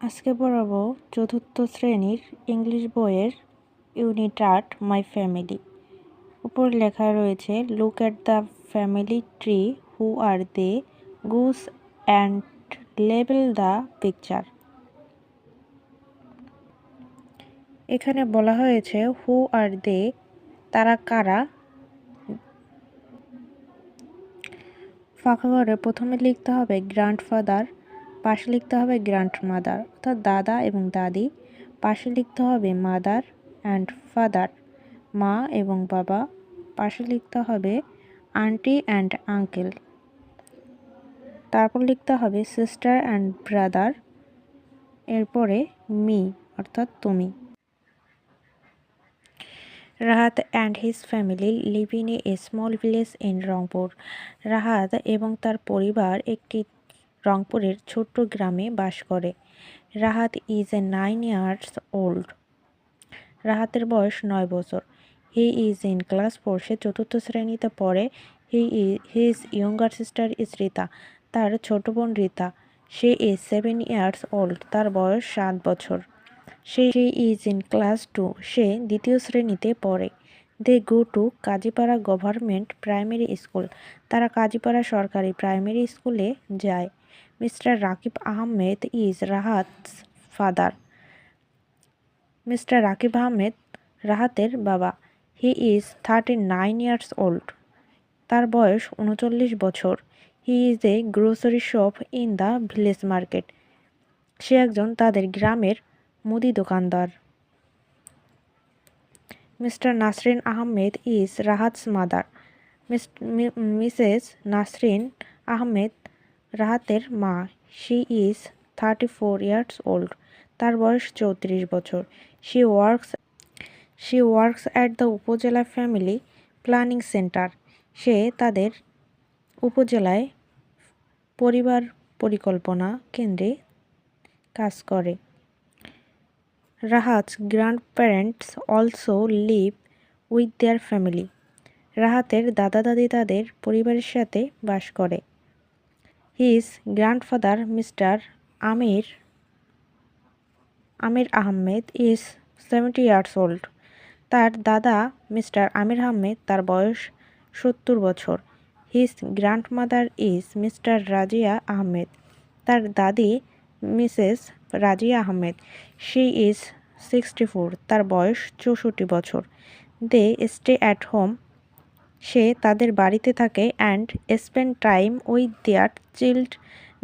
আজকে পড়াবো চতুর্থ শ্রেণীর ইংলিশ বইয়ের ইউনিট ৮ মাই ফ্যামিলি। উপর লেখা রয়েছে look at the family tree, who are they, guess and label the picture. এখানে বলা হয়েছে হু আর দে, তারা কারা। ফাঁকা ঘরে প্রথমে লিখতে হবে গ্র্যান্ডফাদার, পাশে লিখতে হবে গ্র্যান্ডমাদার অর্থাৎ দাদা এবং দাদি, পাশে লিখতে হবে মাদার অ্যান্ড ফাদার মা এবং বাবা, পাশে লিখতে হবে আন্টি অ্যান্ড আঙ্কেল, তারপর লিখতে হবে সিস্টার অ্যান্ড ব্রাদার, এরপরে মি অর্থাৎ তুমি। Rahat and his family live in a small village in Rangpur. Rahat এবং তার পরিবার একটি রংপুরের ছোট্ট গ্রামে বাস করে। Rahat is a 9 years old. রাহাতের বয়স 9 বছর। হি ইজ ইন ক্লাস 4, সে চতুর্থ শ্রেণীতে পড়ে। His younger sister is Rita, তার ছোট বোন রীতা। সে ইজ 7 ইয়ার্স ওল্ড, তার বয়স 7 বছর। সে ইজ ইন ক্লাস 2, সে দ্বিতীয় শ্রেণীতে পড়ে। They go to Kazipara government primary school, তারা কাজীপাড়া সরকারি প্রাইমারি স্কুলে যায়। Mister Rakib Ahmed is Rahat's father. Mister Rakib Ahmed রাহাতের বাবা। হি ইজ 39 ইয়ার্স ওল্ড, তার বয়স 39 বছর। He is a grocery shop in the village market, সে একজন তাদের গ্রামের মুদি দোকানদার। Mister Nasrin Ahmed is Rahat's mother. Mrs Nasrin Ahmed রাহাতের মা। শি ইজ 34 ইয়ার্স ওল্ড, তার বয়স 34 বছর। She works at the upazila family planning centre, সে তাদের উপজেলায় পরিবার পরিকল্পনা কেন্দ্রে কাজ করে। Rahat's grandparents also live with their family, রাহাতের দাদা দাদি তাদের পরিবারের সাথে বাস করে। His grandfather mister Amir Ahmed is 70 years old, তার দাদা মিস্টার আমির আহমেদ, তার বয়স 70 বছর। His grandmother is mister Razia Ahmed, তার দাদি Mrs Razia Ahmed. She is 64, তার বয়স 64 বছর। দে স্টে অ্যাট হোম, সে তাদের বাড়িতে থাকে। And spend time with their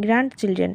grand children,